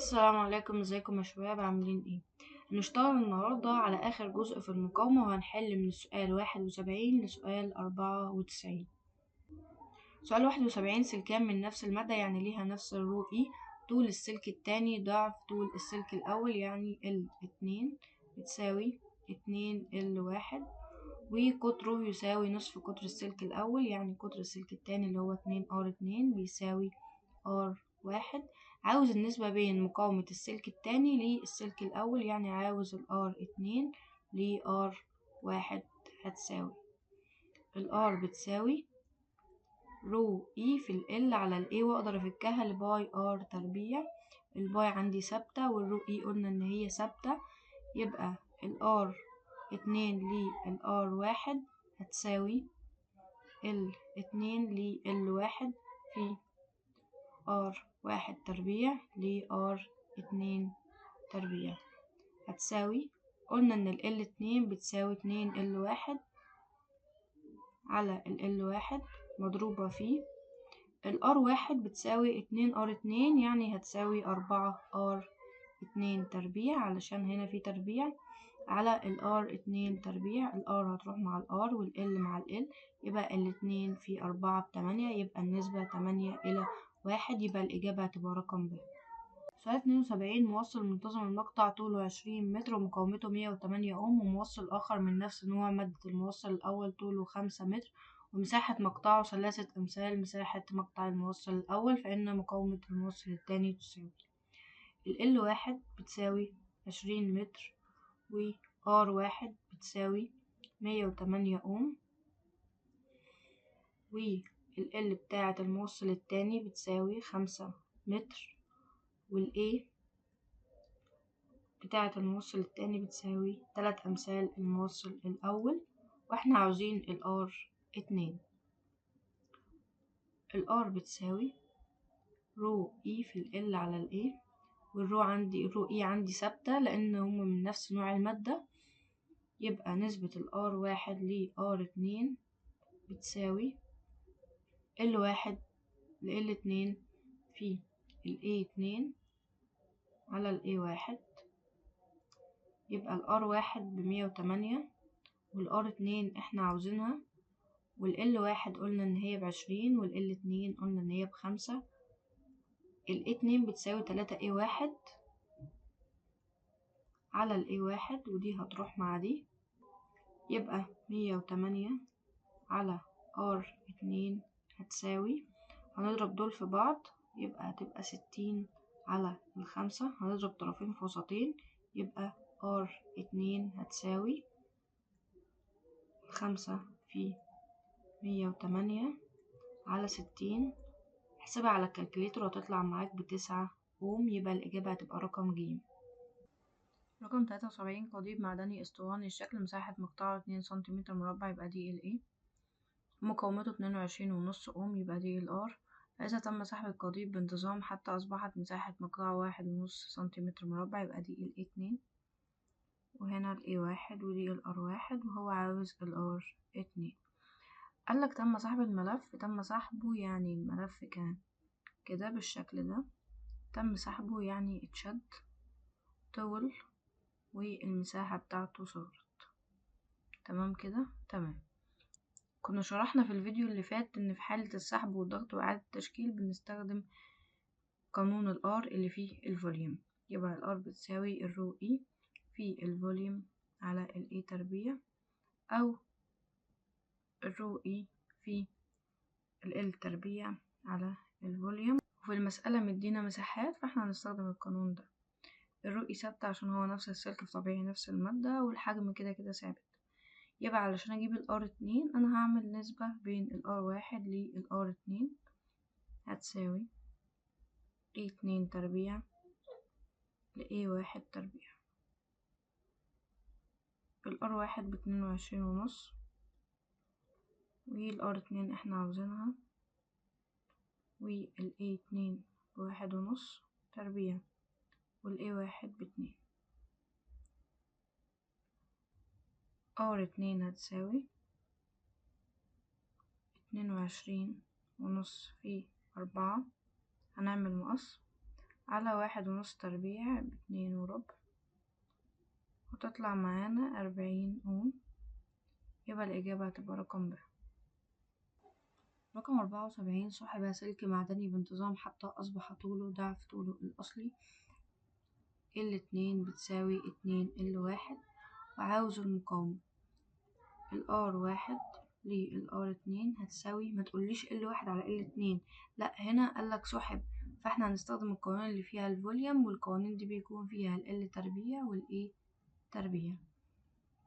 السلام عليكم، ازيكم يا شباب؟ عاملين ايه؟ هنشتغل النهاردة على آخر جزء في المقاومة، وهنحل من السؤال 71 لسؤال 94. سؤال 71: سلكان من نفس المادة، يعني ليها نفس الرو اي. طول السلك التاني ضعف طول السلك الأول، يعني ال2 بتساوي 2 ال1، وقطره يساوي نصف قطر السلك الأول، يعني قطر السلك التاني اللي هو 2R2 بيساوي R1. عاوز النسبة بين مقاومة السلك التاني للسلك الأول، يعني عاوز R2 لR1. هتساوي R بتساوي رو اي في ال على ال A، واقدر افكها لباي R تربيع. الباي عندي ثابتة والرو اي قلنا ان هي ثابتة، يبقى R2 للR1 هتساوي ال2 لل1 في R1 تربيع لR2 تربيع. هتساوي، قلنا ان ال2 بتساوي 2 ال1 على ال1 مضروبة في R1 بتساوي 2R2، يعني هتساوي 4R2 تربيع، علشان هنا في تربيع على R2 تربيع. R هتروح مع R والL مع L، يبقى ال2 في 4 ب8، يبقى النسبة 8:1، يبقى الإجابة هتبقى رقم ب. سؤال 72: موصل منتظم المقطع طوله 20 متر ومقاومته 108 أوم، وموصل آخر من نفس نوع مادة الموصل الأول طوله 5 متر، ومساحة مقطعه 3 أمثال مساحة مقطع الموصل الأول، فإن مقاومة الموصل الثاني تساوي ال1 بتساوي 20 متر، و R1 بتساوي 108 أوم، وال بتاعة الموصل التاني بتساوي 5 متر، وال A بتاعة الموصل التاني بتساوي 3 أمثال الموصل الأول، واحنا عاوزين ال R2. ال R بتساوي رو E في ال L على ال A، والرو عندي الرو E عندي ثابتة لأن هما من نفس نوع المادة، يبقى نسبة ال R1 ل R2 بتساوي L1 ل L2 في ال A2 على ال A1، يبقى ال R1 ب108 وال R2 احنا عاوزينها، وال L1 قلنا ان هي ب20 وال L2 قلنا ان هي ب5. ال A2 بتساوي 3A1 على ال A1، ودي هتروح مع دي، يبقى 108 على R2 هتساوي، هنضرب دول في بعض يبقى هتبقى 60 على ال5، هنضرب طرفين في وسطين يبقى R2 هتساوي 5 في 108 على 60. احسبها على الكالكوليتر وهتطلع معاك ب9 أوم، يبقى الإجابة هتبقى رقم ج. رقم 73: قضيب معدني اسطواني الشكل، مساحة مقطعه 2 سنتيمتر مربع، يبقى دي ال A، مقاومته 22.5 أوم، يبقى دي ال R. فإذا تم سحب القضيب بانتظام حتى أصبحت مساحة مقطعه 1.5 سنتيمتر مربع، يبقى دي ال A2، وهنا ال A1، ودي ال R1، وهو عاوز ال R2. قالك تم سحب الملف. تم سحبه يعني الملف كان كده بالشكل ده، تم سحبه يعني اتشد طول والمساحة بتاعته صغرت. تمام كده؟ تمام. كنا شرحنا في الفيديو اللي فات ان في حالة السحب والضغط وإعادة التشكيل بنستخدم قانون ال R اللي فيه الفوليوم، يبقى ال R بتساوي الرو E في الفوليوم على ال A تربيع، أو الرو E في ال L تربيع على الفوليوم. وفي المسألة مدينا مساحات، فاحنا هنستخدم القانون ده. الرو E ثابتة عشان هو نفس السلك في طبيعي نفس المادة، والحجم كده كده ثابت، يبقى علشان اجيب ال R2 انا هعمل نسبة بين ال R1 لل R2 هتساوي A2 تربيع ل A1 تربيع. ال R1 ب22.5، وال R2 احنا عاوزينها، وال A2 ب1.5 تربيع، وال A1 ب2. R2 هتساوي 22.5 في 4، هنعمل مقص، على 1.5 تربيع ب2.25، وتطلع معانا 40 أوم. يبقى الإجابة هتبقى رقم ب. رقم 74، سحب سلك معدني بانتظام حتى أصبح طوله ضعف طوله الأصلي. L2 بتساوي 2L1، وعاوز المقاومة. R1 للR2 هتساوي، ما تقوليش L1 على L2، لا هنا قالك سحب، فاحنا هنستخدم القوانين اللي فيها الفوليوم، والقوانين دي بيكون فيها ال تربيع والA تربيع.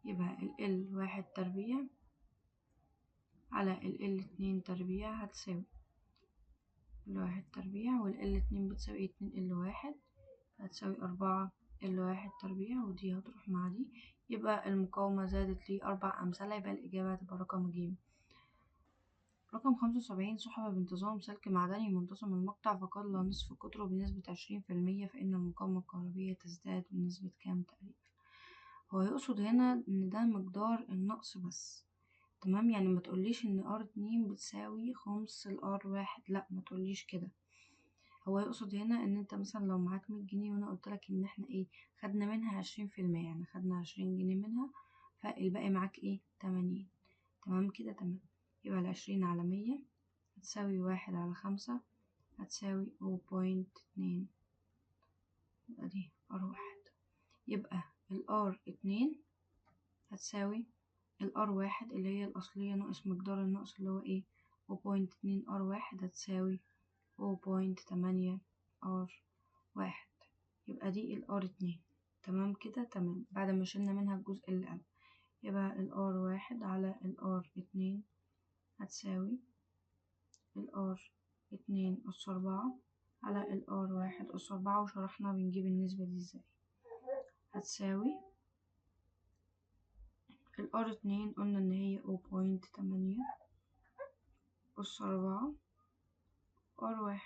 يبقى ال1 تربيع على ال2 تربيع هتساوي ال1 تربيع، وال2 بتساوي 2L1 هتساوي 4L1 تربيع، ودي هتروح مع دي. يبقى المقاومة زادت لي 4 أمثلة، يبقى الإجابة هتبقى رقم ج. رقم 75، سحب بانتظام سلك معدني منتظم المقطع فقل نصف قطره بنسبة 20%، فإن المقاومة الكهربية تزداد بنسبة كام تقريبا؟ هو يقصد هنا إن ده مقدار النقص بس، تمام؟ يعني ما تقوليش إن R2 بتساوي خمس R1، لأ ما تقوليش كده. هو يقصد هنا إن أنت مثلا لو معاك 100 جنيه، وأنا قلتلك إن احنا خدنا منها 20%، يعني خدنا 20 جنيه منها، فالباقي معاك 80. تمام كده، تمام. يبقى 20 على 100 هتساوي 1/5، هتساوي 0.2، يبقى دي R1. يبقى R2 هتساوي R1 اللي هي الأصلية ناقص مقدار النقص اللي هو 0.2، R1 هتساوي 0.8 R1. يبقى دي R2. تمام كده، تمام. بعد ما شلنا منها الجزء اللي قبل، يبقى R1 على R2 هتساوي R2 أس 4 على R1 أس 4، وشرحنا بنجيب النسبة دي ازاي. هتساوي R2 قلنا إن هي 0.8 أس 4 R1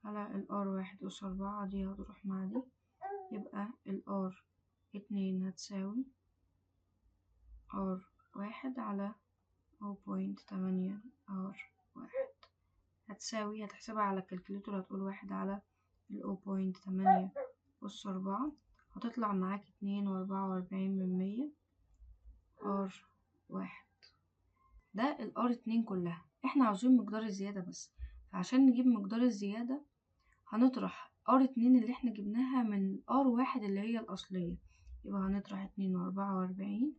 على R1 أس 4، دي هتروح مع دي. يبقى R2 هتساوي R1 على 0.8 R1، هتساوي، هتحسبها على الكالكوليتر، هتقول 1 على 0.8 أس 4، هتطلع معاك 2.44 R1. ده R2 كلها. احنا عاوزين مقدار الزيادة بس، فعشان نجيب مقدار الزيادة هنطرح R2 اللي احنا جبناها من R1 اللي هي الأصلية، يبقى هنطرح 2.44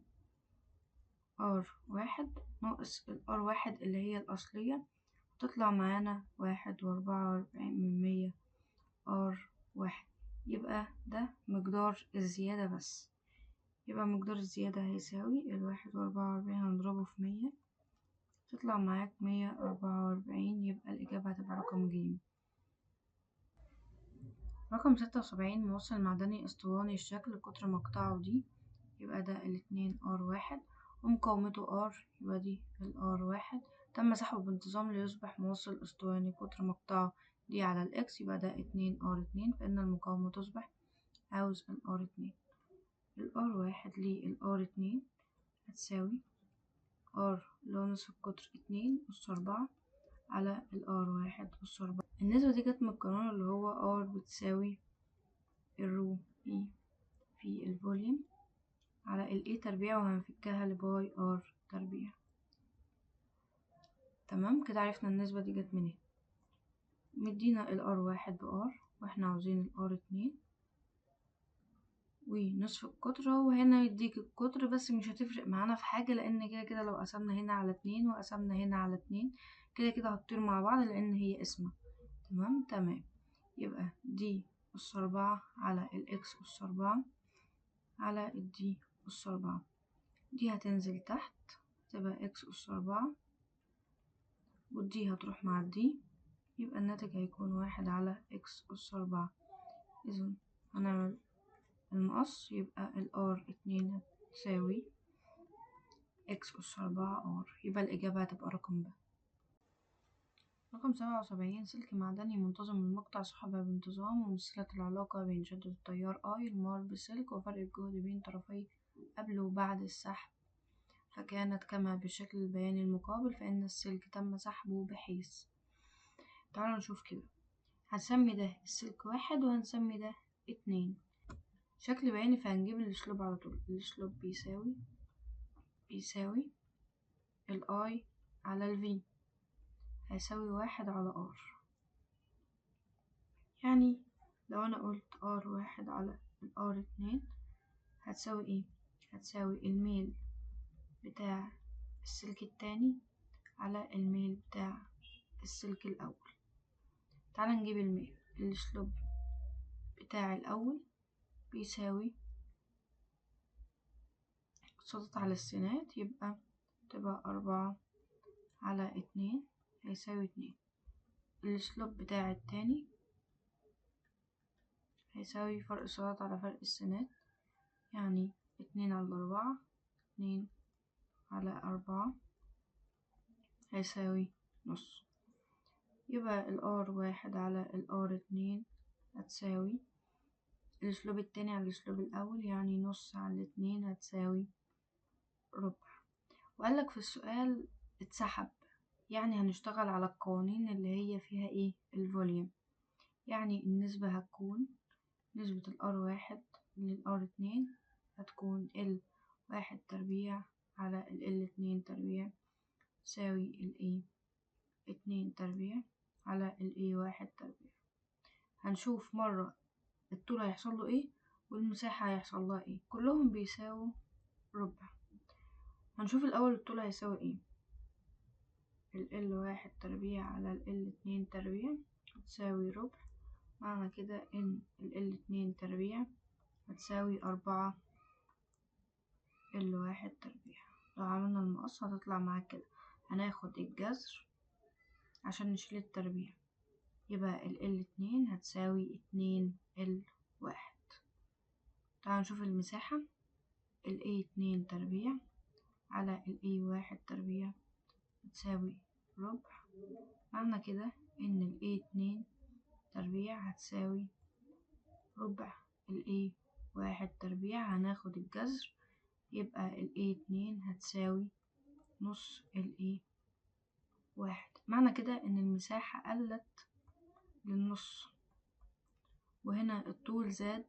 R1 ناقص R1 اللي هي الأصلية، تطلع معانا 1.44 R1. يبقى ده مقدار الزيادة بس. يبقى مقدار الزيادة هيساوي 1.44 هنضربه في 100، تطلع معاك 144. يبقى الإجابة هتبقى رقم ج. رقم 76، موصل معدني اسطواني الشكل قطر مقطعه دي، يبقى ده 2R1 ومقاومته R، يبقى دي R1. تم سحبه بانتظام ليصبح موصل اسطواني قطر مقطعه دي على الإكس، يبقى ده 2R2، فإن المقاومة تصبح، عاوز R2. R1 R2 هتساوي R اللي هو نصف القطر 2 أس 4 على R1 أس 4. النسبة دي جت من القانون اللي هو R بتساوي الرو في الفوليوم على A تربيع، وهنفكها لباي R تربيع. تمام كده، عرفنا النسبة دي جت منين. مدينا R1 بR، واحنا عاوزين R2 ونصف القطر. هو هنا يديك القطر، بس مش هتفرق معانا في حاجة، لأن كده كده لو قسمنا هنا على 2 وقسمنا هنا على 2 كده كده هتطير مع بعض، لأن هي اسمها. تمام، تمام. يبقى دي أس 4 على الإكس أس 4 على الدي أس 4، دي هتنزل تحت تبقى إكس أس 4، والدي هتروح مع الدي، يبقى الناتج هيكون 1 على إكس أس 4. إذا هنعمل المقص، يبقى R2 هتساوي إكس أس 4 R، يبقى الإجابة هتبقى رقم ب. رقم 77، سلك معدني منتظم المقطع سحب بانتظام، ومثلت العلاقة بين شدة التيار I المار بسلك وفرق الجهد بين طرفي قبل وبعد السحب، فكانت كما بالشكل البياني المقابل، فإن السلك تم سحبه بحيث. تعالوا نشوف كده. هنسمي ده السلك 1 وهنسمي ده 2. شكل بياني، فهنجيب الاسلوب على طول. الاسلوب بيساوي الاي على الفي، هيساوي 1 على ار. يعني لو انا قلت R1 على R2 هتساوي ايه؟ هتساوي الميل بتاع السلك التاني على الميل بتاع السلك الأول. تعالى نجيب الميل. الاسلوب بتاع الأول بيساوي صوتت على السينات، تبقى 4 على 2 هيساوي 2. الاسلوب بتاع التاني هيساوي فرق صوت على فرق السينات، يعني 2 على 4، 2 على 4 هيساوي نص. يبقى R1 على R2 هتساوي الاسلوب التاني على الاسلوب الأول، يعني نص على 2 هتساوي ربع. وقالك في السؤال اتسحب، يعني هنشتغل على القوانين اللي هي فيها ايه؟ الفوليوم. يعني النسبة هتكون نسبة R1 للR2 هتكون L1 تربيع على L2 تربيع تساوي A2 تربيع على A1 تربيع. هنشوف مرة الطول هيحصل له ايه والمساحة هيحصل لها ايه، كلهم بيساووا ربع. هنشوف الأول الطول هيساوي ايه. L1 تربيع على L2 تربيع هتساوي ربع، معنى كده ان L2 تربيع هتساوي 4 L1 تربيع. لو عملنا المقص هتطلع معاك كده، هناخد الجذر عشان نشيل التربيع، يبقى L2 هتساوي 2 L1. تعالوا نشوف المساحة. A2 تربيع على A1 تربيع هتساوي ربع، معنى كده ان A2 تربيع هتساوي ربع A1 تربيع. هناخد الجذر، يبقى A2 هتساوي نص A1. معنى كده ان المساحة قلت للنص، وهنا الطول زاد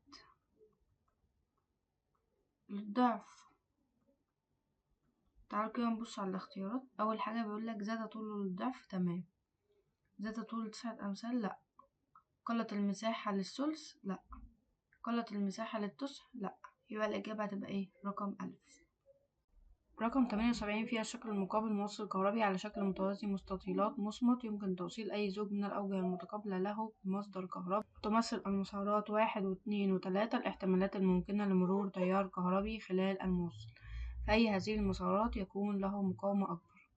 للضعف. تعالوا كده نبص على الاختيارات. اول حاجة بيقولك زاد طوله للضعف، تمام. زاد طول 9 امثال، لا. قلت المساحة للثلث، لا. قلت المساحة للتسع، لا. يبقى الإجابة هتبقى ايه؟ رقم ألف. رقم 78 فيها الشكل المقابل موصل كهربي على شكل متوازي مستطيلات مصمت، يمكن توصيل أي زوج من الأوجه المتقابلة له بمصدر كهربي. تمثل المسارات 1 و2 و3 الاحتمالات الممكنة لمرور تيار كهربي خلال الموصل، فأي هذه المسارات يكون له مقاومة أكبر.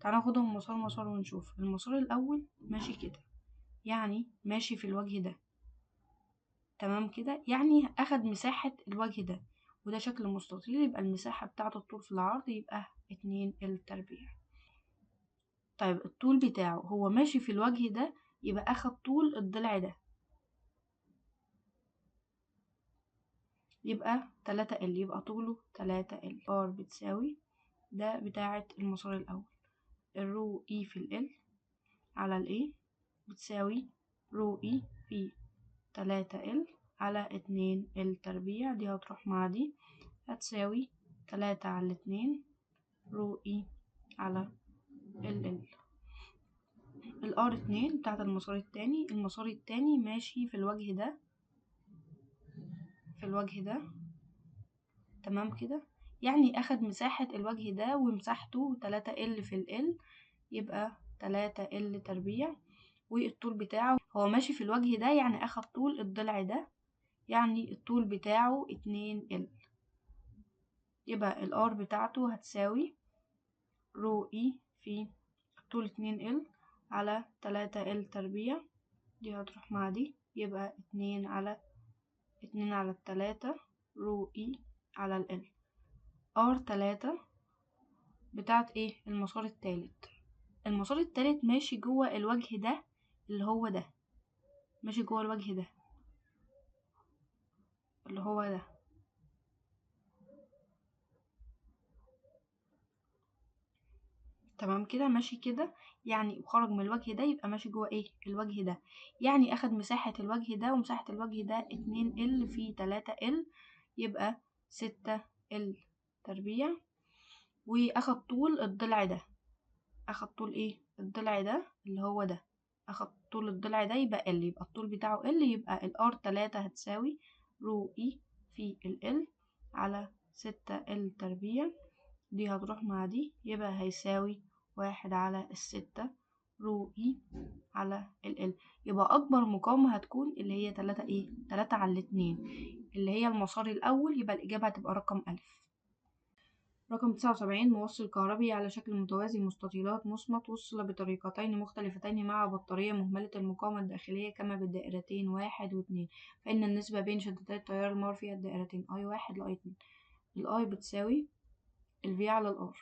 تعالى ناخدهم مسار مسار ونشوف. المسار الأول ماشي كده، يعني ماشي في الوجه ده، تمام كده، يعني أخد مساحة الوجه ده، وده شكل مستطيل، يبقى المساحة بتاعة الطول في العرض يبقى 2 التربيع. طيب الطول بتاعه هو ماشي في الوجه ده، يبقى أخد طول الضلع ده، يبقى 3L، يبقى طوله 3L. R بتساوي ده بتاعة المسار الأول، الرو E في ال على ال A بتساوي رو E في 3L على 2L تربيع، دي هتروح مع دي هتساوي 3 على 2 رو E على ال R2 بتاعت المسار التاني. المسار التاني ماشي في الوجه ده، في الوجه ده، تمام كده، يعني أخد مساحة الوجه ده ومساحته 3L في ال يبقى 3L تربيع. والطول بتاعه هو ماشي في الوجه ده، يعني أخد طول الضلع ده، يعني الطول بتاعه 2L، يبقى ال R بتاعته هتساوي رو E في طول 2L على 3L تربيع، دي هتروح مع دي يبقى 2 على 3 رو E على ال R3 بتاعت ايه؟ المسار التالت. المسار التالت ماشي جوه الوجه ده، اللي هو ده، ماشي جوه الوجه ده اللي هو ده، تمام كده، ماشي كده، يعني وخرج من الوجه ده يبقى ماشي جوه ايه الوجه ده، يعني اخد مساحة الوجه ده ومساحة الوجه ده 2L في 3L، يبقى 6L تربيع. واخد طول الضلع ده، اخد طول ايه الضلع ده اللي هو ده، اخد طول الضلع ده يبقى L، يبقى الطول بتاعه L، يبقى الار 3 هتساوي رو اي في ال على 6L تربيع. دي هتروح مع دي يبقى هيساوي 1/6 رو اي على ال. يبقى اكبر مقاومة هتكون اللي هي 3/2، اللي هي المسار الاول، يبقى الاجابة هتبقى رقم ألف. رقم 79 موصل كهربي على شكل متوازي مستطيلات مصمت وصل بطريقتين مختلفتين مع بطارية مهملة المقاومة الداخلية كما بالدائرتين 1 و2، فإن النسبة بين شدتي التيار المار في الدائرتين I1 ل I2. ال I بتساوي ال V على ال R،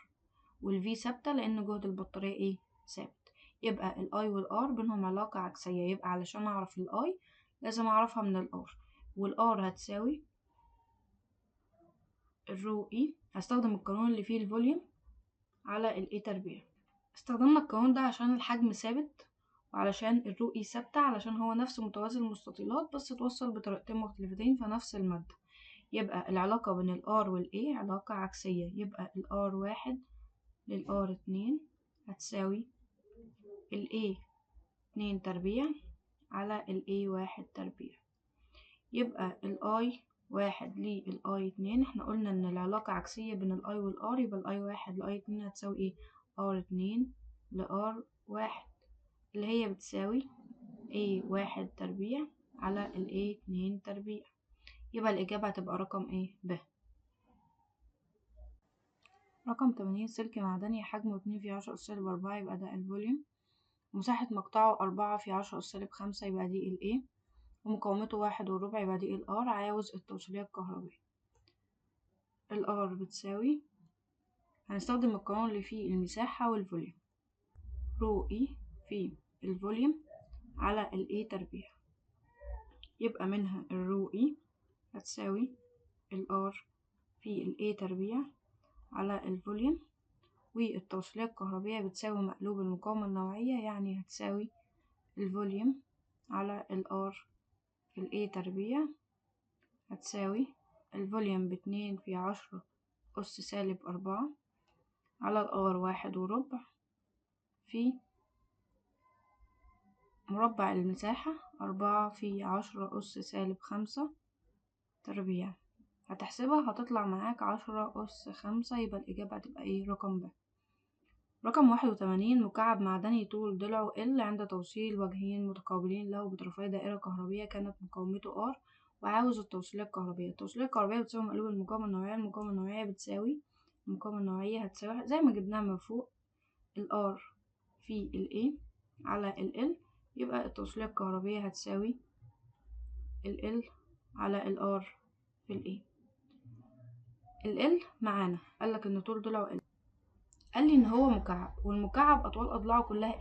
وال V ثابتة لأن جهد البطارية ثابت، يبقى ال I وال R بينهم علاقة عكسية، يبقى علشان أعرف ال I لازم أعرفها من ال R، وال R هتساوي الرو اي. هستخدم القانون اللي فيه الفوليوم على الاي تربيع. استخدمنا القانون ده عشان الحجم ثابت، وعلشان الرو اي ثابتة، علشان هو نفس متوازي المستطيلات بس اتوصل بطريقتين مختلفتين في نفس المادة. يبقى العلاقة بين الار والاي علاقة عكسية، يبقى الار 1 للار 2 هتساوي الاي 2 تربيع على الاي 1 تربيع. يبقى الاي 1 للاي 2، احنا قلنا ان العلاقة عكسية بين الاي والار، يبقى الاي 1 لاي 2 هتساوي ار 2 لار 1، اللي هي بتساوي a 1 تربيع على ال a 2 تربيع. يبقى الإجابة هتبقى رقم ب. رقم 80 سلك معدني حجمه 2×10⁻⁴ يبقى ده الفوليوم، ومساحة مقطعه 4×10⁻5 يبقى دي ال A، ومقاومته 1 وربع يبقى دي ال R. عاوز التوصيلية الكهربية. ال R بتساوي، هنستخدم القانون اللي فيه المساحة والفوليوم، رو E في الفوليوم على ال A تربيع. يبقى منها الرو E هتساوي ال R في ال A تربيع على الفوليوم، والتوصيلية الكهربية بتساوي مقلوب المقاومة النوعية، يعني هتساوي الفوليوم على ال R في ال A تربيع هتساوي الفوليوم ب2×10⁻⁴ على ال R 1 وربع في مربع المساحة 4×10⁻5 تربيع. هتحسبها هتطلع معاك 10⁻5، يبقى الإجابة هتبقى رقم ب. رقم 81 مكعب معدني طول ضلعه L عند توصيل وجهين متقابلين له بطرفي دائرة كهربية كانت مقاومته R، وعاوز التوصيلية الكهربية. التوصيلية الكهربية بتساوي مقلوب المقاومة النوعية. المقاومة النوعية بتساوي المقاومة النوعية هتساوي زي ما جبناها من فوق ال R في ال A على ال L، يبقى التوصيلية الكهربية هتساوي ال L على ال R في ال A. ال L معانا قالك ان طول ضلعه L، قال لي ان هو مكعب، والمكعب اطوال اضلاعه كلها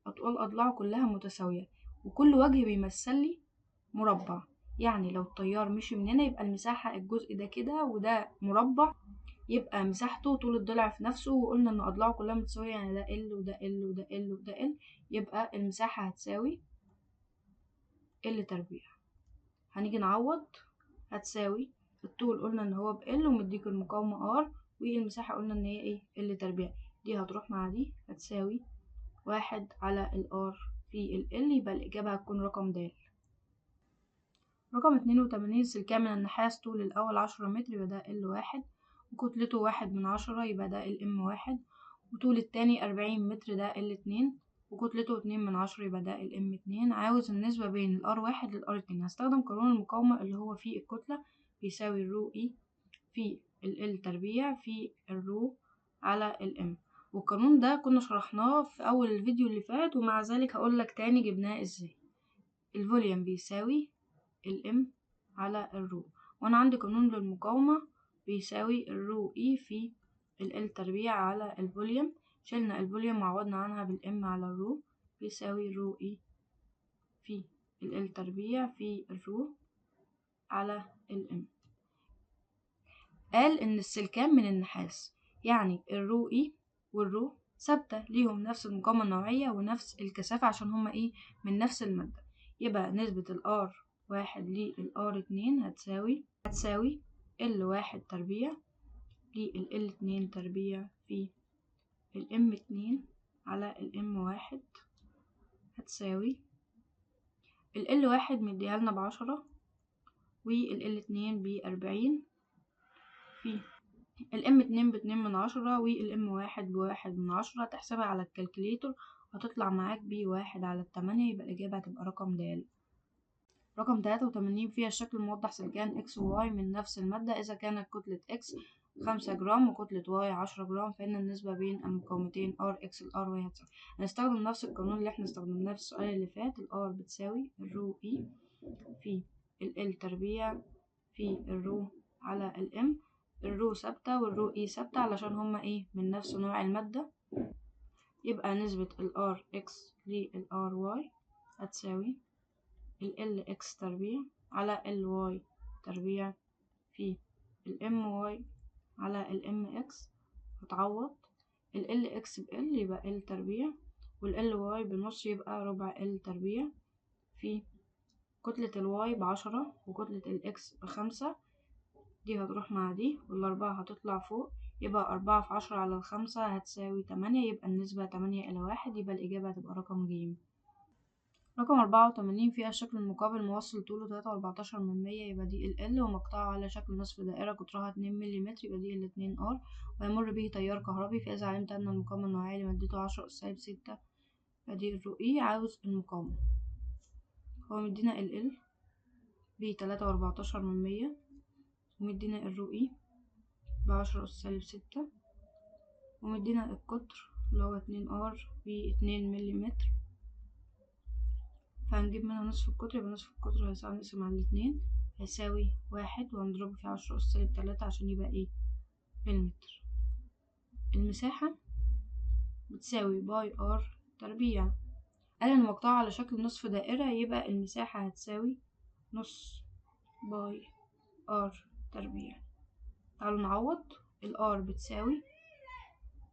اطوال اضلاعه كلها متساويه، وكل وجه بيمثل لي مربع. يعني لو التيار مشي من هنا يبقى المساحه الجزء ده كده وده مربع، يبقى مساحته طول الضلع في نفسه، وقلنا ان اضلاعه كلها متساويه، يعني ده ال وده ال وده ال وده ال، يبقى المساحه هتساوي ال تربيع. هنيجي نعوض، هتساوي الطول قلنا ان هو بال ومديك المقاومه ار، والمساحه قلنا ان هي ال تربيع. دي هتروح مع دي هتساوي 1 على ال R في ال L، يبقى الإجابة هتكون رقم د. رقم 82 سلكان من النحاس طول الأول 10 متر يبقى ده L1، وكتلته 1/10 يبقى ده M1، وطول التاني 40 متر ده L2، وكتلته 2/10 يبقى ده M2. عاوز النسبة بين ال R1 لل R2. هستخدم قانون المقاومة اللي هو فيه الكتلة بيساوي الرو E في ال L تربيع في الرو على ال M، والقانون ده كنا شرحناه في اول الفيديو اللي فات، ومع ذلك هقولك تاني جبناه ازاي. الفوليوم بيساوي الام على الرو، وانا عندي قانون للمقاومة بيساوي الرو اي في ال تربيع على الفوليوم، شلنا الفوليوم وعوضنا عنها بالام على الرو، بيساوي الرو اي في ال تربيع في الرو على الام. قال ان السلكان من النحاس، يعني الرو اي والرو ثابتة ليهم نفس المقاومة النوعية ونفس الكثافة عشان هما ايه من نفس المادة. يبقى نسبة الR1 للR2 هتساوي L1 تربيع لL2 تربيع في الM2 على الM1 هتساوي L1 مديهالنا ب10 والL2 ب40 في الM2 ب2/10 والM1 ب1/10. تحسبها على الكالكوليتر هتطلع معاك ب1/8. يبقى الإجابة هتبقى رقم د. رقم 83 فيها الشكل الموضح سلكان X و Y من نفس المادة. إذا كانت كتلة X 5 جرام وكتلة Y 10 جرام فإن النسبة بين المقاومتين RX ال RY هتساوي. هنستخدم نفس القانون اللي احنا استخدمناه في السؤال اللي فات. ال R بتساوي الرو E في ال L تربيع في الرو على الام. الرو ثابتة والرو اي ثابتة علشان هما ايه من نفس نوع المادة. يبقى نسبة ال RX لل RY هتساوي ال LX تربيع على ال Y تربيع في ال MY على ال MX. هتعوض ال LX ب L يبقى L تربيع وال LY بنص يبقى ربع L تربيع في كتلة ال Y ب10 وكتلة ال X ب5. دي هتروح مع دي والأربعة هتطلع فوق. يبقى 4 في 10 على 5 هتساوي 8. يبقى النسبة 8/1. يبقى الإجابة هتبقى رقم ج. رقم 84 فيها الشكل المقابل موصل طوله 3.14 يبقى دي ال ومقطعه على شكل نصف دائرة قطرها 2 ملم يبقى دي ال2 R ويمر به تيار كهربي. فإذا علمت أن المقاومة النوعية لمادته 10⁻6 يبقى دي الرو E. عاوز المقاومة. هو مدينا ال ب3.14 ومدينا الرو E ب10⁻6 ومدينا القطر اللي هو 2R ب2 ملم. فهنجيب منها نصف القطر. يبقى نصف القطر هيساوي نقسم على 2 هيساوي 1 وهنضربه في 10⁻3 عشان يبقى ايه المتر. المساحة بتساوي باي R تربيع. قال ان مقطعه على شكل نصف دائرة يبقى المساحة هتساوي نص باي R تربيع. تعالوا نعوض. ال R بتساوي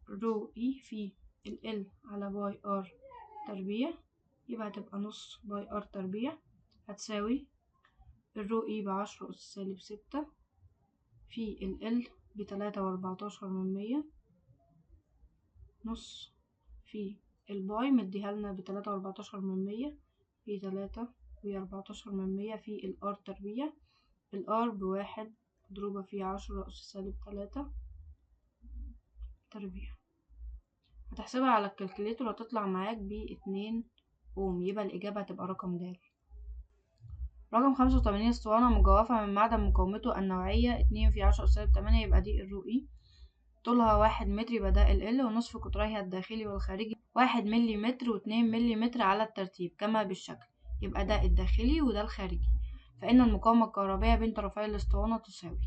رو E في ال L على باي R تربيع يبقى هتبقى نص باي R تربيع هتساوي الرو E ب10⁻6 في ال L ب3.14 نص في الباي مديهالنا ب3.14 في 3.14 في ال R تربيع. ال R ب1 مضروبة في 10⁻³ تربيع. هتحسبها على الكالكوليتر وهتطلع معاك ب2 أوم. يبقى الإجابة هتبقى رقم د. رقم 85 اسطوانة مجوفة من معدن مقاومته النوعية 2 في 10⁻8 يبقى دي الرو E. طولها 1 متر يبقى ده ال ونصف قطريها الداخلي والخارجي 1 ملم و2 ملم على الترتيب كما بالشكل. يبقى ده الداخلي وده الخارجي. فإن المقاومة الكهربائية بين طرفي الاسطوانة تساوي.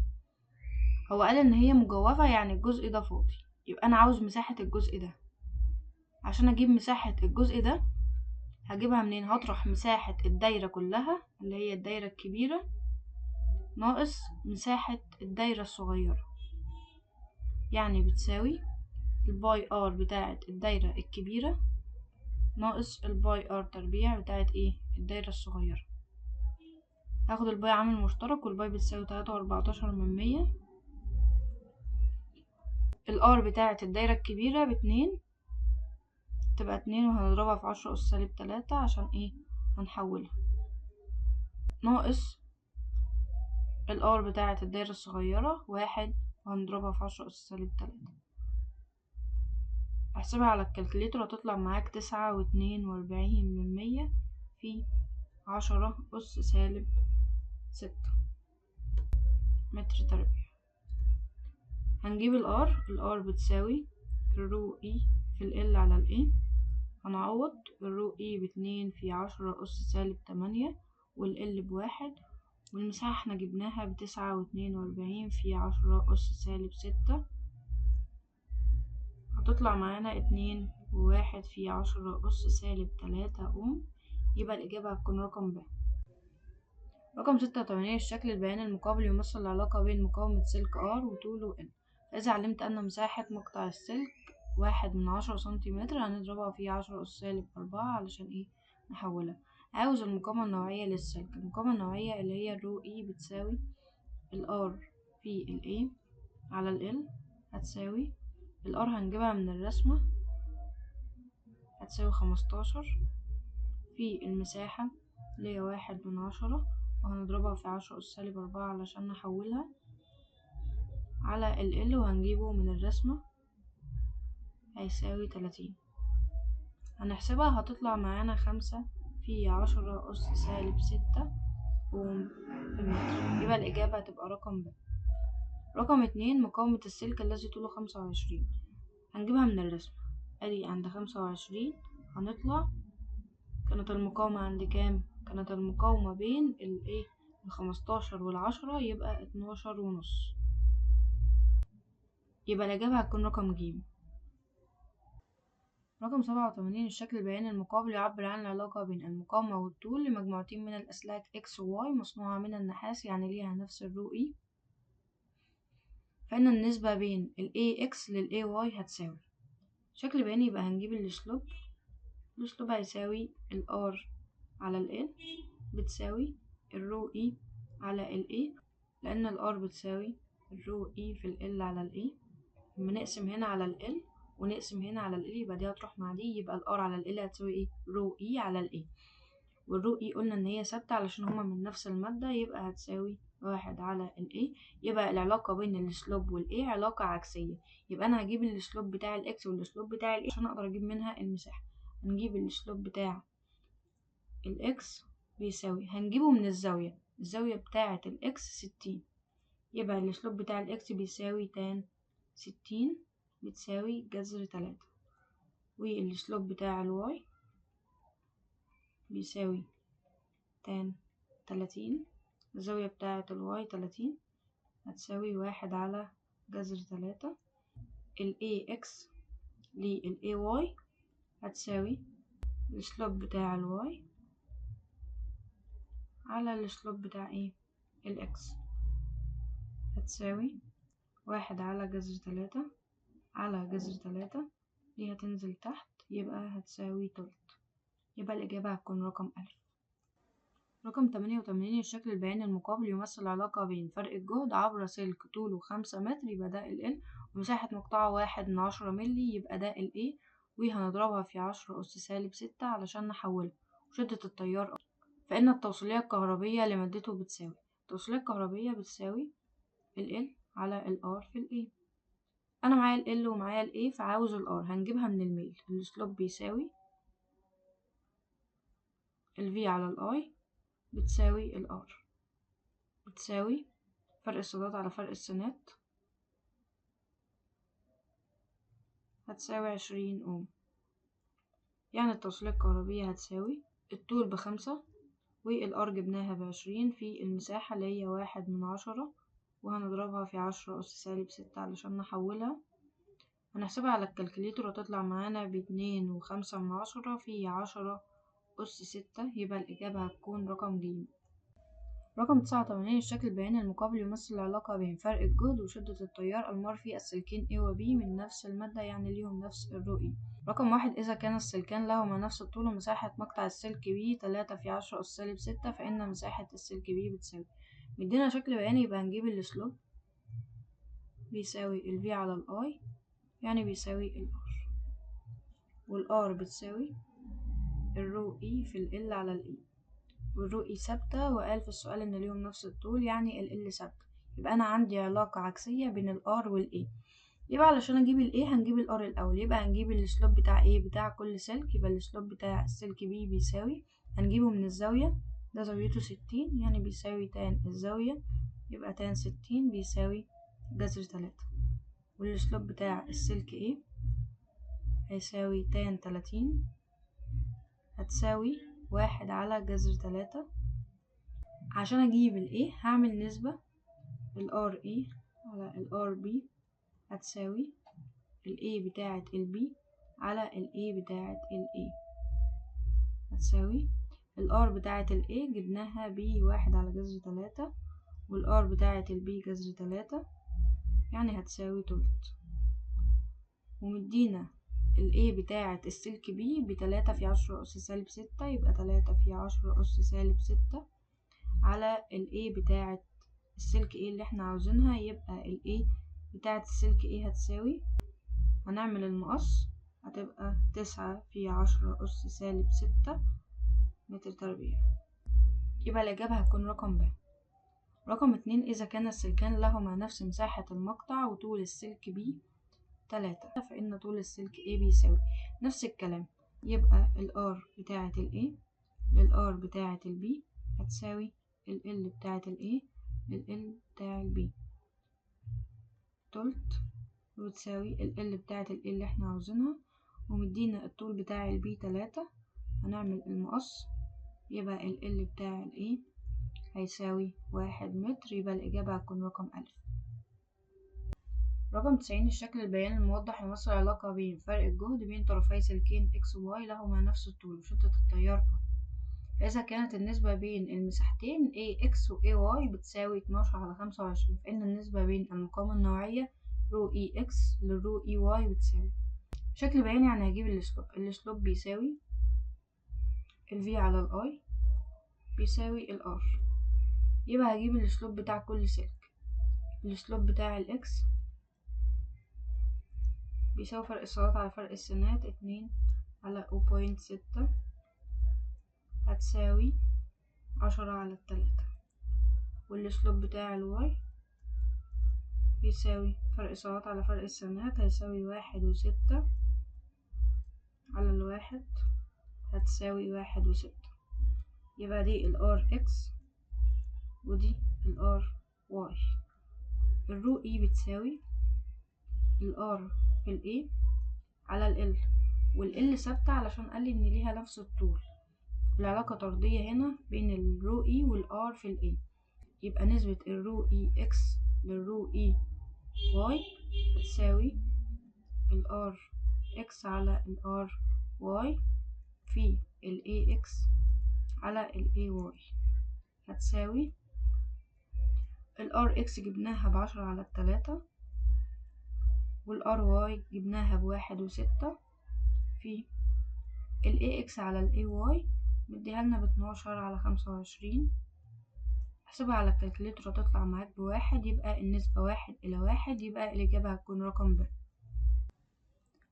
هو قال إن هي مجوفة يعني الجزء ده فاضي. يبقى أنا عاوز مساحة الجزء ده. عشان أجيب مساحة الجزء ده هجيبها منين؟ هطرح مساحة الدايرة كلها اللي هي الدايرة الكبيرة ناقص مساحة الدايرة الصغيرة. يعني بتساوي الباي R بتاعة الدايرة الكبيرة ناقص الباي R تربيع بتاعة ايه الدايرة الصغيرة. هاخد الباي عامل مشترك والباي بتساوي 3.14 ال R بتاعة الدايرة الكبيرة ب2 تبقى 2 وهنضربها في 10⁻³ عشان ايه هنحولها ناقص ال R بتاعة الدايرة الصغيرة 1 وهنضربها في 10⁻³. احسبها على الكالكوليتر هتطلع معاك 49.42 في 10⁻⁶ متر تربيع. هنجيب ال R بتساوي الرو E في ال L على ال A. هنعوض الرو E ب2 في 10⁻⁸ وال L ب1 والمساحة احنا جبناها ب49.42 في 10⁻⁶. هتطلع معانا 2 و1 في 10⁻³ أوم. يبقى الإجابة هتكون رقم ب. رقم 86 الشكل البياني المقابل يمثل العلاقة بين مقاومة سلك R وطوله N. فإذا علمت أن مساحة مقطع السلك 1/10 سنتيمتر، هنضربها في 10⁻⁴ علشان ايه نحولها. عاوز المقاومة النوعية للسلك. المقاومة النوعية اللي هي الرو اي بتساوي الار في الاي على ال هتساوي الار هنجيبها من الرسمة، هتساوي 15 في المساحة اللي هي 1/10، وهنضربها في 10⁻⁴ علشان نحولها على ال وهنجيبه من الرسمة هيساوي 30. هنحسبها هتطلع معانا 5 في 10⁻⁶ أوم في المتر. يبقى الإجابة هتبقى رقم ب. رقم 2 مقاومة السلك الذي طوله 25. هنجيبها من الرسمة. ادي عند 25 هنطلع، كانت المقاومة عند كام؟ كانت المقاومة بين الايه 15 والعشرة، يبقى 12.5. يبقى الإجابة هتكون رقم ج. رقم 87 الشكل البياني المقابل يعبر عن العلاقة بين المقاومة والطول لمجموعتين من الأسلاك X و Y مصنوعة من النحاس، يعني ليها نفس الرو E، فإن النسبة بين ال AX لل AY هتساوي. شكل بياني يبقى هنجيب السلوب هيساوي ال R على ال L بتساوي الرو E على ال A، لأن ال R بتساوي الرو E في ال L على ال A. لما نقسم هنا على ال L ونقسم هنا على ال A يبقى دي هتروح مع دي، يبقى ال R على ال L هتساوي ايه؟ رو E على ال A. والرو E قلنا ان هي ثابتة علشان هما من نفس المادة، يبقى هتساوي 1 على ال A. يبقى العلاقة بين السلوب وال A علاقة عكسية. يبقى انا هجيب السلوب بتاع ال X والسلوب بتاع ال A عشان اقدر اجيب منها المساحة. هنجيب السلوب بتاع ال X بيساوي، هنجيبه من الزاوية بتاعة ال X 60، يبقى السلوب بتاع ال X بيساوي تان 60 بتساوي جذر 3، والسلوب بتاع ال Y بيساوي تان 30، الزاوية بتاعة ال Y 30 هتساوي 1 على جذر 3. ال AX لل AY هتساوي السلوب بتاع ال Y على السلوب بتاع ايه ال X، هتساوي 1 على جذر 3 على جذر 3، دي هتنزل تحت يبقى هتساوي تلت. يبقى الإجابة هتكون رقم أ. رقم 88 الشكل البياني المقابل يمثل علاقة بين فرق الجهد عبر سلك طوله 5 متر، يبقى ده ال L، ومساحة مقطعه 1/10 ملي، يبقى ده ال A، وهنضربها في 10⁻⁶ علشان نحولها. وشدة التيار فإن التوصيلية الكهربية لمادته بتساوي، التوصيلية الكهربية بتساوي ال L على ال R في ال A. أنا معايا ال L ومعايا ال A، فعاوز ال R هنجيبها من الميل. السلوب بيساوي ال V على ال I بتساوي ال R، بتساوي فرق الصادات على فرق السنات، هتساوي 20 أوم. يعني التوصيلية الكهربية هتساوي الطول ب5 والR جبناها ب20 في المساحة اللي هي 1/10، وهنضربها في 10⁻⁶ علشان نحولها. هنحسبها على الكالكوليتر وتطلع معانا ب2.5 في 10⁻⁶، يبقى الإجابة هتكون رقم ج. رقم 89 الشكل البياني المقابل يمثل العلاقة بين فرق الجهد وشدة التيار المار في السلكين A و B من نفس المادة، يعني ليهم نفس الرو E. رقم 1 إذا كان السلكان لهما نفس الطول ومساحة مقطع السلك B 3 في 10⁻⁶، فإن مساحة السلك B بتساوي. مدينا شكل بياني يبقى هنجيب السلوب بيساوي ال V على ال I، يعني بيساوي ال R، وال R بتساوي الرو E في ال L على ال E، والرو E ثابتة، وقال في السؤال إن ليهم نفس الطول، يعني ال L ثابتة. يبقى أنا عندي علاقة عكسية بين ال R وال A. يبقى علشان أجيب ال A هنجيب ال R الأول، يبقى هنجيب السلوب بتاع A بتاع كل سلك، يبقى السلوب بتاع السلك B بيساوي، هنجيبه من الزاوية، ده زاويته 60 يعني بيساوي تان الزاوية، يبقى تان 60 بيساوي جذر 3. والسلوب بتاع السلك A هيساوي تان 30 هتساوي 1 على جذر 3. عشان اجيب ال A هعمل نسبة ال RA على ال RB هتساوي ال A بتاعة ال B على ال A بتاعة ال A، هتساوي ال R بتاعة ال A جبناها ب1 على جذر 3، وال R بتاعة ال B جذر 3، يعني هتساوي تلت. ومدينا ال A بتاعة السلك B ب3 في 10 أس سالب 6، يبقى 3 في 10 أس سالب 6 على ال A بتاعة السلك A اللي احنا عاوزينها. يبقى ال A بتاعة السلك A هتساوي، هنعمل المقص، هتبقى 9 في 10 أس سالب 6 متر تربيع. يبقى الإجابة هتكون رقم ب. رقم 2، إذا كان السلكان لهما نفس مساحة المقطع وطول السلك B 3، فإن طول السلك A بيساوي نفس الكلام. يبقى ال R بتاعة ال A لل R بتاعة ال B هتساوي ال L بتاعة ال A لل L بتاع ال B تلت، وتساوي ال L بتاعة ال A اللي احنا عاوزينها، ومدينا الطول بتاع ال B 3. هنعمل المقص، يبقى ال L بتاع ال A هيساوي 1 متر. يبقى الإجابة هتكون رقم ألف. رقم 90، الشكل البياني الموضح يمثل علاقة بين فرق الجهد بين طرفي سلكين X و Y لهما نفس الطول وشدة التيار A. فإذا كانت النسبة بين المساحتين AX و AY بتساوي 12 على 25، فإن النسبة بين المقاومة النوعية رو EX لرو EY بتساوي. بشكل بياني يعني هجيب السلوب بيساوي ال V على ال I بيساوي ال R. يبقى هجيب السلوب بتاع كل سلك. السلوب بتاع ال X بيساوي فرق السرعات على فرق السنات 2 على 0.6 هتساوي 10 على 3. والسلوب بتاع الواي بيساوي فرق السرعات على فرق السنات هيساوي 1.6 على 1 هتساوي 1.6. يبقى دي ال RX ودي ال RY. الرو E بتساوي ال R في ال A على ال L، وال L ثابتة علشان قال لي ان ليها نفس الطول. العلاقة طردية هنا بين الرو E وال R في ال A. يبقى نسبة الرو EX للرو EY هتساوي ال RX على ال RY في ال AX على ال AY هتساوي ال RX جبناها ب10 على 3 وال RY جبناها ب1.6 في ال AX على ال AY مديها لنا ب12 على 25. احسبها على الكالكوليتر هتطلع معاك ب1. يبقى النسبة 1:1. يبقى الإجابة هتكون رقم ب.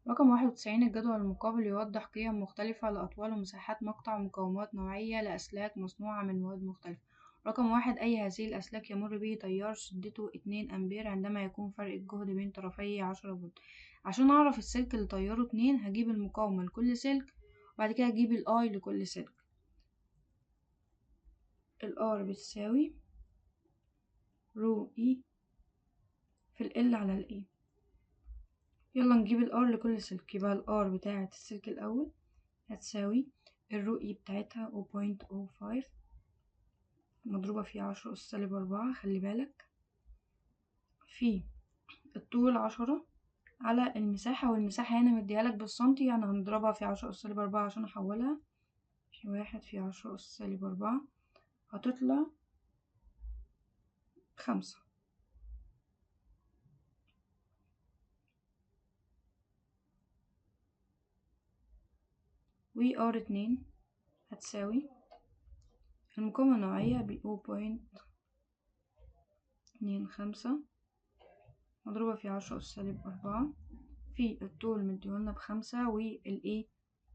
رقم 91، الجدول المقابل يوضح قيم مختلفة لأطوال ومساحات مقطع ومقاومات نوعية لأسلاك مصنوعة من مواد مختلفة. رقم 1، أي هذه الأسلاك يمر به تيار شدته 2 أمبير عندما يكون فرق الجهد بين طرفيه 10 فولت. عشان أعرف السلك اللي تياره 2 هجيب المقاومة لكل سلك، وبعد كده هجيب ال I لكل سلك. ال R بتساوي رو E في ال L على ال A. يلا نجيب ال R لكل سلك. يبقى ال R بتاعة السلك الأول هتساوي الرو E بتاعتها 0.05 مضروبة في 10 أس سالب 4. خلي بالك في الطول 10 على المساحة، والمساحة هنا مديهالك بالسنتي، يعني هنضربها في 10 أس سالب 4 عشان أحولها في 1 في 10 أس سالب 4 هتطلع 5. و R2 هتساوي المقاومة النوعية ب 0.25 مضروبة في 10 أس سالب 4 في الطول مديهولنا ب5، والA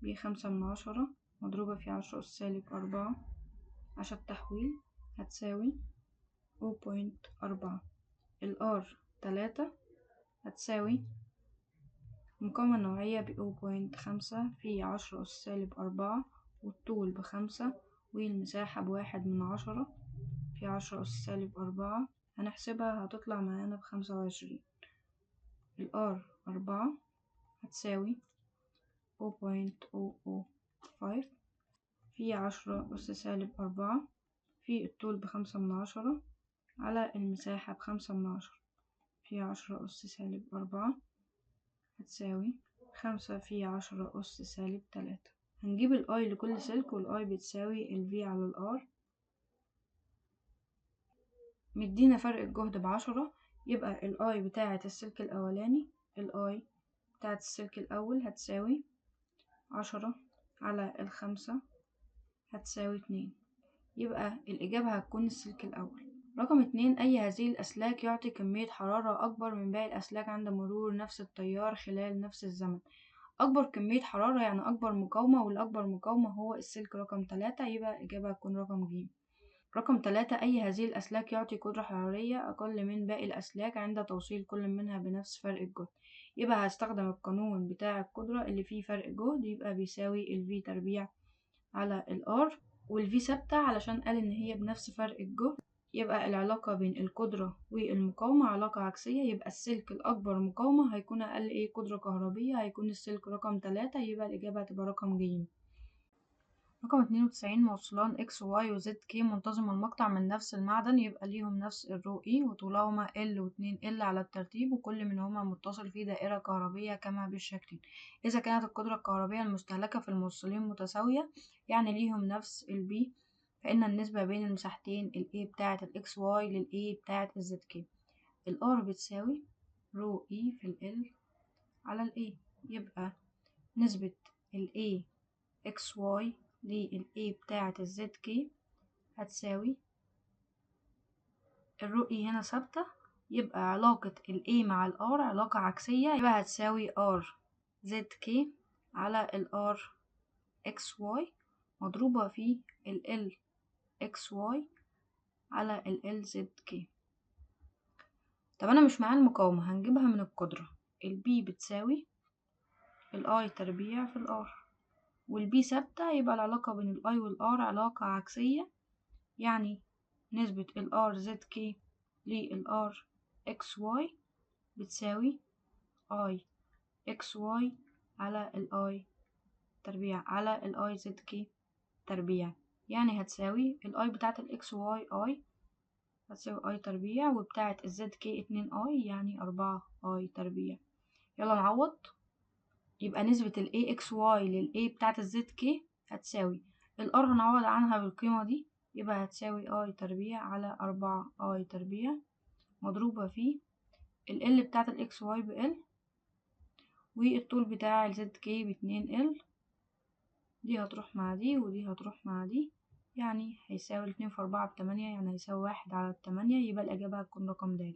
ب5/10 مضروبة في 10 أس سالب 4 عشان التحويل هتساوي 0.4. ال R 3 هتساوي المقاومة النوعية ب 0.5 في 10 أس سالب 4 والطول ب5 والمساحة ب1/10 في 10 أس سالب 4. هنحسبها هتطلع معانا ب25. ال R 4 هتساوي 0.005 في 10 أس سالب 4 في الطول ب5/10 على المساحة ب5/10 في 10 أس سالب 4 هتساوي 5 في 10 أس سالب 3. هنجيب ال I لكل سلك، وال I بتساوي ال V على ال R. مدينا فرق الجهد ب10. يبقى ال I بتاعة السلك الأولاني ال I بتاعة السلك الأول هتساوي 10 على 5 هتساوي 2. يبقى الإجابة هتكون السلك الأول. رقم 2، أي هذه الأسلاك يعطي كمية حرارة أكبر من باقي الأسلاك عند مرور نفس التيار خلال نفس الزمن. أكبر كمية حرارة يعني أكبر مقاومة، والأكبر مقاومة هو السلك رقم 3، يبقى الإجابة هتكون رقم ج. رقم 3، أي هذه الأسلاك يعطي قدرة حرارية أقل من باقي الأسلاك عند توصيل كل منها بنفس فرق الجهد. يبقى هستخدم القانون بتاع القدرة اللي فيه فرق جهد، يبقى بيساوي الفي تربيع على الار، والفي ثابتة علشان قال إن هي بنفس فرق الجهد. يبقى العلاقة بين القدرة والمقاومة علاقة عكسية، يبقى السلك الأكبر مقاومة هيكون أقل قدرة كهربية، هيكون السلك رقم 3، يبقى الإجابة هتبقى رقم ج. رقم 92، موصلان اكس وواي وزد كي منتظم المقطع من نفس المعدن، يبقى ليهم نفس الرو اي وطولهما ال و2 ال على الترتيب، وكل منهما متصل في دائرة كهربية كما بالشكل. إذا كانت القدرة الكهربية المستهلكة في الموصلين متساوية، يعني ليهم نفس البي، فإن النسبة بين المساحتين ال A بتاعة ال XY لل A بتاعة ال ZK، ال R بتساوي رو E في ال L على ال A. يبقى نسبة ال A XY لل A بتاعة ال ZK هتساوي الرو E هنا ثابتة، يبقى علاقة ال A مع ال R علاقة عكسية، يبقى هتساوي R ZK على ال R XY مضروبة في ال L XY على ال LZK. طب أنا مش معايا المقاومة، هنجيبها من القدرة. ال B بتساوي ال I تربيع في ال R، وال B ثابتة، يبقى العلاقة بين ال I وال R علاقة عكسية، يعني نسبة ال R ZK لل R XY بتساوي I XY على ال I تربيع على ال I ZK تربيع، يعني هتساوي ال I بتاعة ال XY I هتساوي I تربيع، وبتاعة ال ZK 2 I يعني 4 I تربيع. يلا نعوض. يبقى نسبة ال AXY لل A بتاعة ال ZK هتساوي ال R هنعوض عنها بالقيمة دي، يبقى هتساوي I تربيع على 4 I تربيع مضروبة في ال L بتاعة ال XY ب L، والطول بتاع ال ZK ب2 L، دي هتروح مع دي ودي هتروح مع دي، يعني هيساوي 2 في 4 ب8، يعني هيساوي 1 على 8، يبقى الإجابة هتكون رقم د.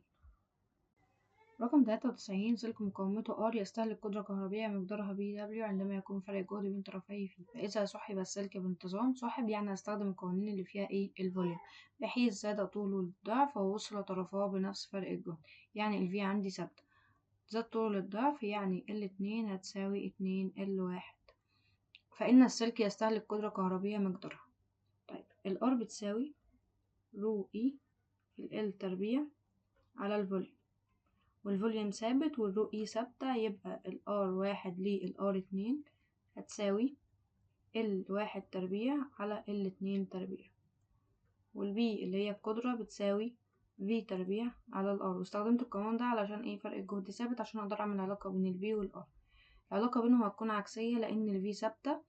رقم 93، سلك مقاومته R يستهلك قدرة كهربية مقدارها BW عندما يكون فرق جهد بين طرفيه فيه، فإذا سحب السلك بانتظام، سحب يعني هستخدم القوانين اللي فيها الفوليوم، بحيث زاد طوله للضعف ووصل طرفاه بنفس فرق الجهد، يعني ال V عندي ثابتة، زاد طوله للضعف يعني L2 هتساوي 2 L1، فإن السلك يستهلك قدرة كهربية مقدارها. طيب ال R بتساوي رو E في ال L تربيع على الفوليوم، والفوليوم ثابت والرو E ثابتة، يبقى ال R1 لل R2 هتساوي L1 تربيع على L2 تربيع، وال V اللي هي القدرة بتساوي V تربيع على ال R، واستخدمت القانون ده علشان فرق الجهد ثابت عشان أقدر أعمل علاقة بين ال V وال R. العلاقة بينهم هتكون عكسية لأن ال V ثابتة،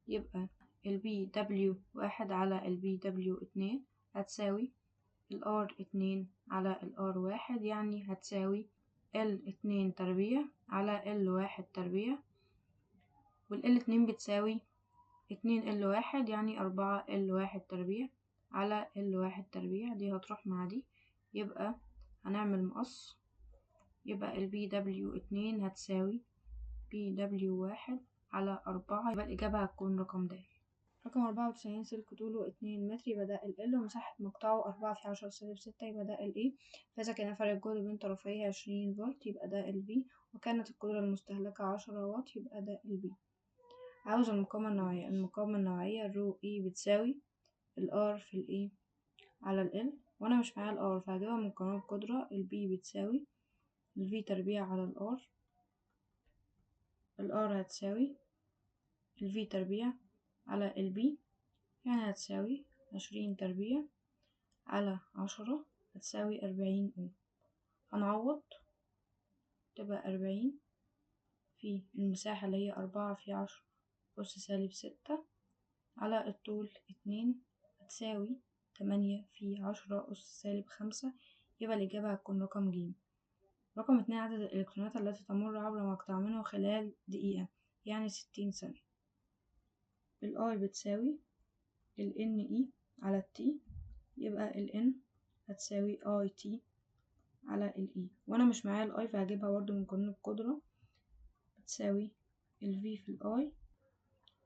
يبقى ال BW1 على ال BW2 هتساوي ال R2 على ال R1، يعني هتساوي L2 تربيع على L1 تربيع، وال L2 بتساوي 2 L1 يعني 4 L1 تربيع على L1 تربيع، دي هتروح مع دي، يبقى هنعمل مقص، يبقى ال BW2 هتساوي BW1 على 4، يبقى الإجابة هتكون رقم د. رقم 94، سلك طوله 2 متر، يبقى ده ال L، ومساحة مقطعه 4 في 10 سالب 6، يبقى ده ال A، فإذا كان فرق الجهد بين طرفيه 20 فولت يبقى ده ال V، وكانت القدرة المستهلكة 10 واط يبقى ده ال B. عاوز المقاومة النوعية. المقاومة النوعية رو E بتساوي ال R في ال A على ال L، وأنا مش معايا ال R فهجيبها من قانون القدرة. ال B بتساوي ال V تربيع على ال R، ال R هتساوي ال V تربيع على ال B، يعني هتساوي 20 تربيع على 10 هتساوي 40 أوم. هنعوض، تبقى 40 في المساحة اللي هي 4 في 10 أس سالب 6 على الطول 2 هتساوي 8 في 10 أس سالب 5، يبقى الإجابة هتكون رقم ج. رقم 2 عدد الإلكترونات التي تمر عبر مقطع منه خلال دقيقة، يعني 60 ثانية. ال I بتساوي ال NE على ال T، يبقى ال N هتساوي IT على ال E، وأنا مش معايا ال I فهجيبها برضه من قانون القدرة، بتساوي ال V في ال I،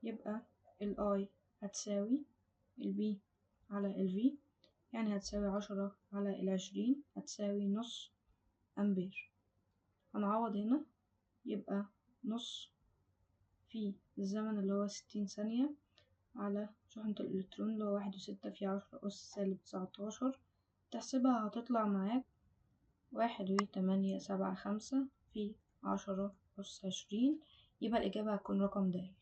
يبقى ال I هتساوي ال B على ال V، يعني هتساوي 10 على ال 20، هتساوي نص أمبير. هنعوض هنا، يبقى نص في الزمن اللي هو 60 ثانية على شحنة الإلكترون اللي هو 1.6 في 10⁻⁻19، تحسبها هتطلع معاك 1.875 في 10⁻20، يبقى الإجابة هتكون رقم د.